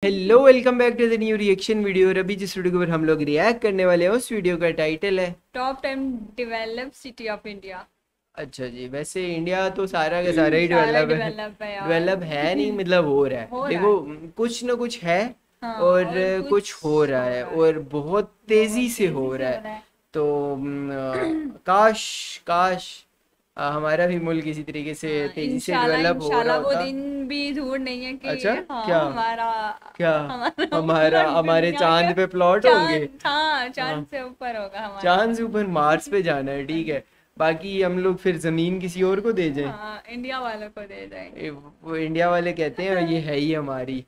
Hello, welcome back to the new reaction video. और अभी जिस वीडियो के ऊपर हम लोग रिएक्ट करने वाले हैं उस वीडियो का टाइटल है top 10 develop city of India. अच्छा जी, वैसे इंडिया तो सारा का सारा ही सारा डेवलप है। डेवलप है यार। डेवलप है नहीं, मतलब हो रहा है। हो रहा देखो, है। कुछ ना कुछ है हाँ, और और कुछ कुछ हो रहा हो है रहा है। और बहुत बहुत तेजी से तेजी हो से रहा हो है। रहा है। तो काश काश हमारा भी मुल्क इसी तरीके से हाँ, तेजी से इंशाल्लाह डेवलप हो रहा इंशाल्लाह वो होता। दिन भी दूर नहीं है कि अच्छा, हाँ क्या हमारा क्या हमारा हमारा मुल्क हमारे दुनिया का चांद पे प्लॉट होंगे। चांद, हाँ हाँ, चांद से ऊपर होगा हमारा चांद से मुल्क। ऊपर मार्स पे जाना है, ठीक है। बाकी हम लोग फिर जमीन किसी और को दे जाएं। हाँ, इंडिया वालों को दे देंगे। वो इंडिया वाले कहते हैं ये है ही हमारी।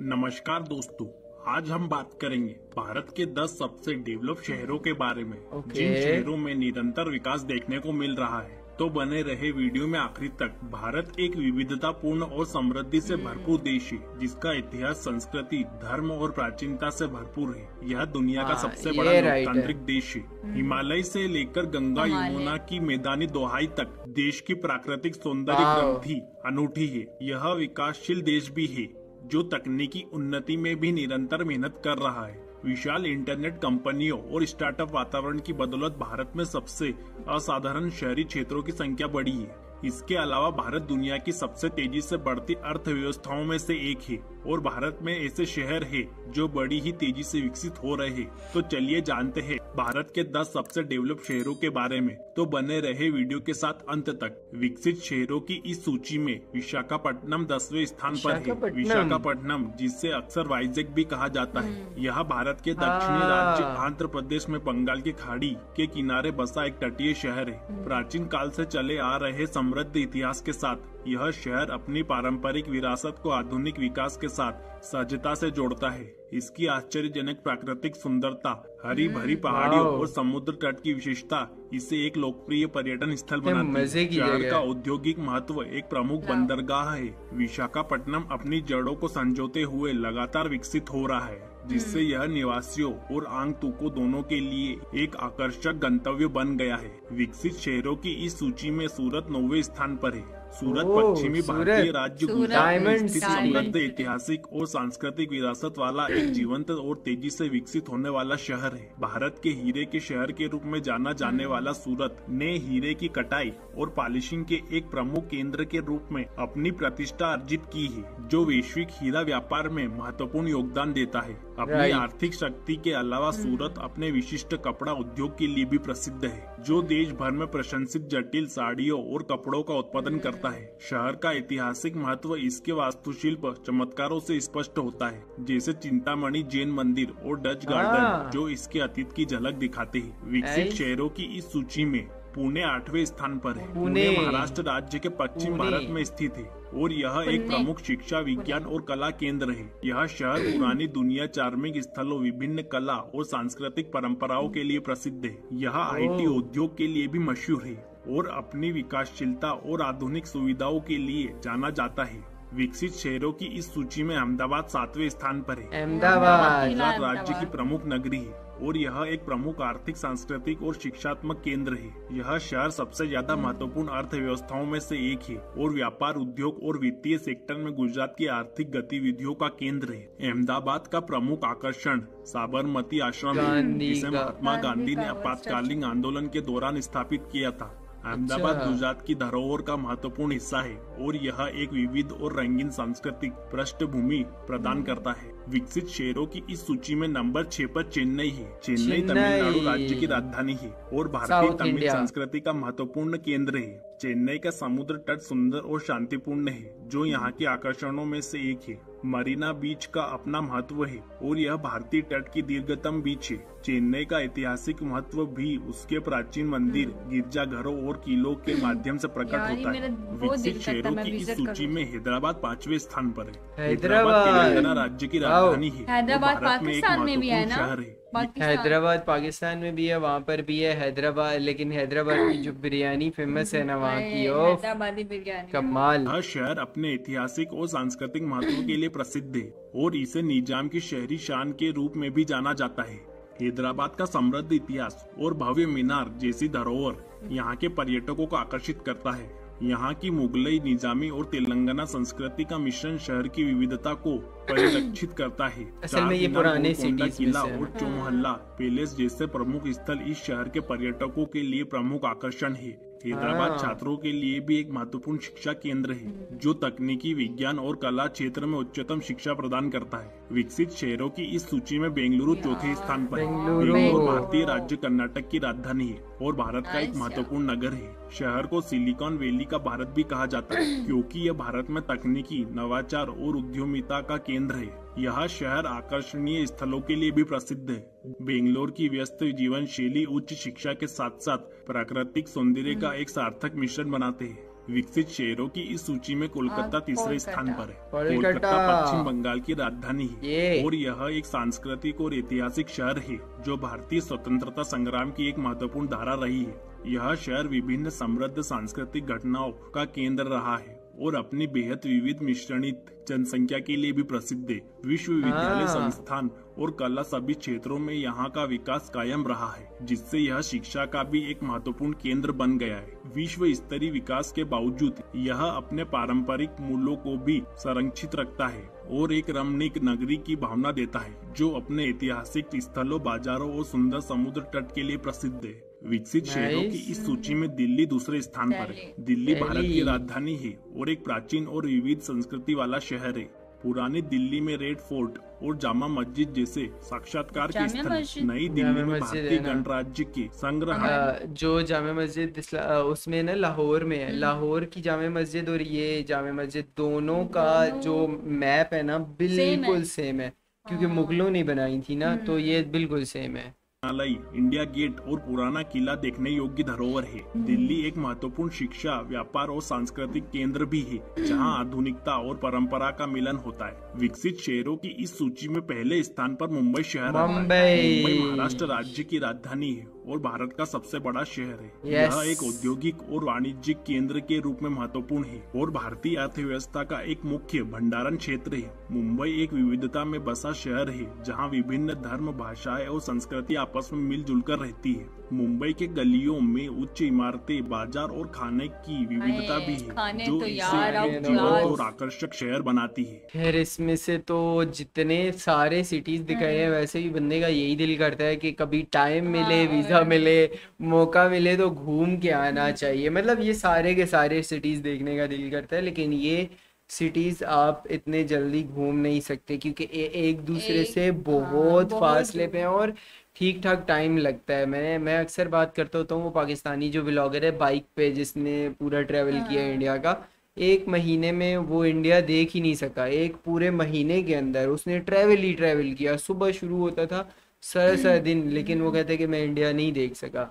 नमस्कार दोस्तों, आज हम बात करेंगे भारत के 10 सबसे डेवलप शहरों के बारे में, ओके। जिन शहरों में निरंतर विकास देखने को मिल रहा है। तो बने रहे वीडियो में आखिरी तक। भारत एक विविधतापूर्ण और समृद्धि से भरपूर देश है, जिसका इतिहास, संस्कृति, धर्म और प्राचीनता से भरपूर है। यह दुनिया का हाँ, सबसे ये बड़ा राइट है। लोकतांत्रिक देश है। हिमालय से लेकर गंगा हिमालय। यमुना की मैदानी दोहाई तक देश की प्राकृतिक सौंदर्य वाह। ग्रंथि अनूठी है। यह विकासशील देश भी है, जो तकनीकी उन्नति में भी निरंतर मेहनत कर रहा है। विशाल इंटरनेट कंपनियों और स्टार्टअप वातावरण की बदौलत भारत में सबसे असाधारण शहरी क्षेत्रों की संख्या बढ़ी है। इसके अलावा भारत दुनिया की सबसे तेजी से बढ़ती अर्थव्यवस्थाओं में से एक है और भारत में ऐसे शहर हैं जो बड़ी ही तेजी से विकसित हो रहे हैं। तो चलिए जानते हैं भारत के 10 सबसे डेवलप शहरों के बारे में। तो बने रहे वीडियो के साथ अंत तक। विकसित शहरों की इस सूची में विशाखापट्टनम 10वें स्थान पर है। विशाखापट्टनम, जिसे अक्सर वाइजैक भी कहा जाता है, यह भारत के दक्षिणी राज्य आंध्र प्रदेश में बंगाल की खाड़ी के किनारे बसा एक तटीय शहर है। प्राचीन काल से चले आ रहे समृद्ध इतिहास के साथ यह शहर अपनी पारंपरिक विरासत को आधुनिक विकास के साथ सहजता से जोड़ता है। इसकी आश्चर्यजनक प्राकृतिक सुंदरता, हरी भरी पहाड़ियों वाओ। और समुद्र तट की विशेषता इसे एक लोकप्रिय पर्यटन स्थल बनाती मजे है। की शहर जगह का है। औद्योगिक महत्व, एक प्रमुख बंदरगाह है। विशाखापट्टनम अपनी जड़ों को संजोते हुए लगातार विकसित हो रहा है, जिससे यह निवासियों और आगंतुकों दोनों के लिए एक आकर्षक गंतव्य बन गया है। विकसित शहरों की इस सूची में सूरत 9वें स्थान पर है। सूरत ओह, पश्चिमी सूरत। भारतीय राज्य सूरत, गुजरात में डायमंड स्थित सिटी। समृद्ध ऐतिहासिक और सांस्कृतिक विरासत वाला एक जीवंत और तेजी से विकसित होने वाला शहर है। भारत के हीरे के शहर के रूप में जाना जाने वाला सूरत ने हीरे की कटाई और पॉलिशिंग के एक प्रमुख केंद्र के रूप में अपनी प्रतिष्ठा अर्जित की है, जो वैश्विक हीरा व्यापार में महत्वपूर्ण योगदान देता है। अपनी Right. आर्थिक शक्ति के अलावा सूरत अपने विशिष्ट कपड़ा उद्योग के लिए भी प्रसिद्ध है, जो देश भर में प्रशंसित जटिल साड़ियों और कपड़ों का उत्पादन करता है। शहर का ऐतिहासिक महत्व इसके वास्तुशिल्प चमत्कारों से स्पष्ट होता है, जैसे चिंतामणि जैन मंदिर और डच गार्डन, जो इसके अतीत की झलक दिखाते हैं। विकसित Nice. शहरों की इस सूची में पुणे 8वें स्थान पर है। पुणे। पुणे महाराष्ट्र राज्य के पश्चिम पुणे। भारत में स्थित है और यह एक पुणे। प्रमुख शिक्षा, विज्ञान और कला केंद्र है। यह शहर पुरानी दुनिया, चार्मिक स्थलों, विभिन्न कला और सांस्कृतिक परंपराओं के लिए प्रसिद्ध है। यह आईटी उद्योग के लिए भी मशहूर है और अपनी विकासशीलता और आधुनिक सुविधाओं के लिए जाना जाता है। विकसित शहरों की इस सूची में अहमदाबाद 7वें स्थान पर है। अहमदाबाद। गुजरात राज्य की अहमदाबाद। प्रमुख नगरी है और यह एक प्रमुख आर्थिक, सांस्कृतिक और शिक्षात्मक केंद्र है। यह शहर सबसे ज्यादा महत्वपूर्ण अर्थव्यवस्थाओं में से एक है और व्यापार, उद्योग और वित्तीय सेक्टर में गुजरात की आर्थिक गतिविधियों का केंद्र है। अहमदाबाद का प्रमुख आकर्षण साबरमती आश्रम है, गांधी जिसे का। महात्मा गांधी ने का आपातकालीन आंदोलन के दौरान स्थापित किया था। अहमदाबाद अच्छा। गुजरात की धरोहर का महत्वपूर्ण हिस्सा है और यह एक विविध और रंगीन सांस्कृतिक पृष्ठभूमि प्रदान करता है। विकसित शहरों की इस सूची में नंबर 6 पर चेन्नई है। चेन्नई तमिलनाडु राज्य की राजधानी है और भारतीय साउथ तमिल इंडिया। संस्कृति का महत्वपूर्ण केंद्र है। चेन्नई का समुद्र तट सुंदर और शांतिपूर्ण है, जो यहाँ के आकर्षणों में से एक है। मरीना बीच का अपना महत्व है और यह भारतीय तट की दीर्घतम बीच है। चेन्नई का ऐतिहासिक महत्व भी उसके प्राचीन मंदिर, गिरजाघरों और किलों के माध्यम से प्रकट यार, ये होता मेरा है। बहुत विकसित दिल करता है शहरों मैं की इस विजिट सूची करूं। में हैदराबाद 5वें स्थान पर है। हैदराबाद। तेलंगाना राज्य की राजधानी है। हैदराबाद वो भारत में एक पाकिस्तान में भी है महत्वपूर्ण ना? शहर है। पाकिस्तान। हैदराबाद पाकिस्तान में भी है, वहाँ पर भी है हैदराबाद। लेकिन हैदराबाद की जो बिरयानी फेमस है ना वहाँ की, ओ हैदराबादी बिरयानी। कमाल। यह शहर अपने ऐतिहासिक और सांस्कृतिक महत्व के लिए प्रसिद्ध है और इसे निजाम की शहरी शान के रूप में भी जाना जाता है। हैदराबाद का समृद्ध इतिहास और भव्य मीनार जैसी धरोहर यहाँ के पर्यटकों को आकर्षित करता है। यहाँ की मुगलई, निजामी और तेलंगाना संस्कृति का मिश्रण शहर की विविधता को परिलक्षित करता है। असल में ये चार मीनार, पुराने गोलकोंडा cities में किला से है। और चौमहल्ला पैलेस जैसे प्रमुख स्थल इस शहर के पर्यटकों के लिए प्रमुख आकर्षण है। हैदराबाद हाँ। छात्रों के लिए भी एक महत्वपूर्ण शिक्षा केंद्र है, जो तकनीकी, विज्ञान और कला क्षेत्र में उच्चतम शिक्षा प्रदान करता है। विकसित शहरों की इस सूची में बेंगलुरु चौथे स्थान पर है। बेंगलुरु। बेंगलुरु भारतीय राज्य कर्नाटक की राजधानी है और भारत का एक अच्छा। महत्वपूर्ण नगर है। शहर को सिलिकॉन वैली का भारत भी कहा जाता है, क्योंकि यह भारत में तकनीकी, नवाचार और उद्यमिता का केंद्र है। यह शहर आकर्षणीय स्थलों के लिए भी प्रसिद्ध है। बेंगलोर की व्यस्त जीवन शैली उच्च शिक्षा के साथ साथ प्राकृतिक सौंदर्य का एक सार्थक मिश्रण बनाते हैं। विकसित शहरों की इस सूची में कोलकाता तीसरे स्थान पर है। कोलकाता पश्चिम बंगाल की राजधानी है और यह एक सांस्कृतिक और ऐतिहासिक शहर है, जो भारतीय स्वतंत्रता संग्राम की एक महत्वपूर्ण धारा रही है। यह शहर विभिन्न समृद्ध सांस्कृतिक घटनाओं का केंद्र रहा है और अपनी बेहद विविध मिश्रणित जनसंख्या के लिए भी प्रसिद्ध है। विश्वविद्यालय, संस्थान और कला सभी क्षेत्रों में यहाँ का विकास कायम रहा है, जिससे यह शिक्षा का भी एक महत्वपूर्ण केंद्र बन गया है। विश्व स्तरीय विकास के बावजूद यह अपने पारंपरिक मूल्यों को भी संरक्षित रखता है और एक रमणीक नगरी की भावना देता है, जो अपने ऐतिहासिक स्थलों, बाजारों और सुंदर समुद्र तट के लिए प्रसिद्ध है। विकसित शहरों की इस सूची में दिल्ली दूसरे स्थान पर है। दिल्ली भारत की राजधानी है और एक प्राचीन और विविध संस्कृति वाला शहर है। पुरानी दिल्ली में रेड फोर्ट और जामा मस्जिद जैसे साक्षात्कार के स्थल हैं। नई दिल्ली में भारतीय गणराज्य के संग्रहालय जो जामा मस्जिद उसमें ना लाहौर में है। लाहौर की जामा मस्जिद और ये जामा मस्जिद दोनों का जो मैप है ना बिल्कुल सेम है, क्योंकि मुगलों ने बनाई थी ना, तो ये बिल्कुल सेम है। इंडिया गेट और पुराना किला देखने योग्य धरोहर है। दिल्ली एक महत्वपूर्ण शिक्षा, व्यापार और सांस्कृतिक केंद्र भी है, जहां आधुनिकता और परंपरा का मिलन होता है। विकसित शहरों की इस सूची में पहले स्थान पर मुंबई शहर आता है। मुंबई महाराष्ट्र राज्य की राजधानी है और भारत का सबसे बड़ा शहर है। यह एक औद्योगिक और वाणिज्यिक केंद्र के रूप में महत्वपूर्ण है और भारतीय अर्थव्यवस्था का एक मुख्य भंडारण क्षेत्र है। मुंबई एक विविधता में बसा शहर है, जहां विभिन्न धर्म, भाषाएं और संस्कृति आपस में मिलजुल कर रहती है। मुंबई के गलियों में उच्च इमारतें, बाजार और खाने की विविधता भी है, जो इसे जीवंत और आकर्षक शहर बनाती है। खैर, इसमें से तो जितने सारे सिटीज दिखाए हैं, वैसे भी बंदे का यही दिल करता है कि कभी टाइम मिले, वीजा मिले, मौका मिले तो घूम के आना चाहिए। मतलब ये सारे के सारे सिटीज देखने का दिल करता है, लेकिन ये सिटीज आप इतने जल्दी घूम नहीं सकते, क्योंकि एक दूसरे से बहुत फासले पे हैं और ठीक ठाक टाइम लगता है। मैं अक्सर बात करता होता हूँ, वो पाकिस्तानी जो ब्लॉगर है बाइक पे, जिसने पूरा ट्रैवल किया इंडिया का, 1 महीने में वो इंडिया देख ही नहीं सका। एक पूरे महीने के अंदर उसने ट्रैवल किया। सुबह शुरू होता था, सारा दिन, लेकिन वो कहते कि मैं इंडिया नहीं देख सका।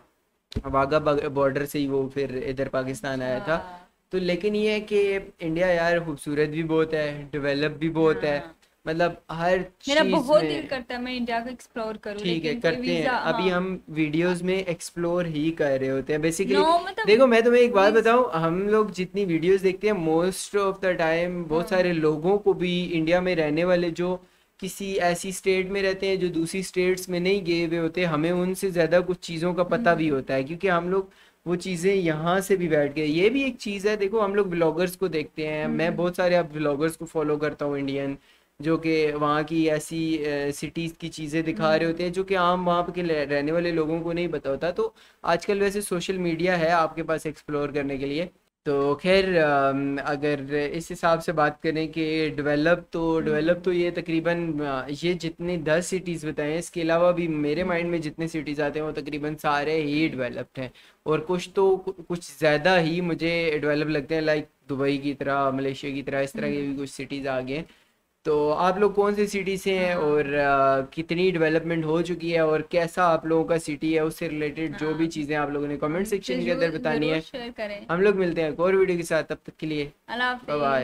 वाघा बॉर्डर से ही वो फिर इधर पाकिस्तान आया था। तो लेकिन ये है कि इंडिया यार खूबसूरत भी बहुत है, डेवलप भी बहुत है, मतलब हर मेरा चीज बहुत में। दिल करता है मैं इंडिया को एक्सप्लोर करूं, ठीक है, लेकिन करते हैं। अभी हम वीडियोस में एक्सप्लोर ही कर रहे होते हैं बेसिकली। मतलब देखो, मैं तुम्हें एक बात बताऊं, हम लोग जितनी वीडियोस देखते हैं, मोस्ट ऑफ द टाइम बहुत सारे लोगों को भी, इंडिया में रहने वाले जो किसी ऐसी स्टेट में रहते हैं जो दूसरी स्टेट्स में नहीं गए हुए होते, हमें उनसे ज़्यादा कुछ चीज़ों का पता भी होता है, क्योंकि हम लोग वो चीज़ें यहाँ से भी बैठ गए। ये भी एक चीज़ है। देखो, हम लोग ब्लॉगर्स को देखते हैं, मैं बहुत सारे अब ब्लॉगर्स को फॉलो करता हूँ इंडियन, जो कि वहाँ की ऐसी सिटीज़ की चीज़ें दिखा रहे होते हैं जो कि आम वहाँ के रहने वाले लोगों को नहीं पता होता। तो आजकल वैसे सोशल मीडिया है आपके पास एक्सप्लोर करने के लिए। तो खैर, अगर इस हिसाब से बात करें कि डेवलप तो ये तकरीबन ये जितने 10 सिटीज़ बताए हैं, इसके अलावा भी मेरे माइंड में जितने सिटीज़ आते हैं वो तकरीबन सारे ही डेवलप्ड हैं, और कुछ ज़्यादा ही मुझे डेवलप लगते हैं, लाइक दुबई की तरह, मलेशिया की तरह, इस तरह के भी कुछ सिटीज़ आ गए हैं। तो आप लोग कौन सी सिटी से हैं और कितनी डेवलपमेंट हो चुकी है और कैसा आप लोगों का सिटी है, उससे रिलेटेड जो भी चीज़ें आप लोगों ने कमेंट सेक्शन के अंदर बतानी है। हम लोग मिलते हैं एक और वीडियो के साथ, तब तक के लिए अल्लाह हाफ़िज़। Bye bye.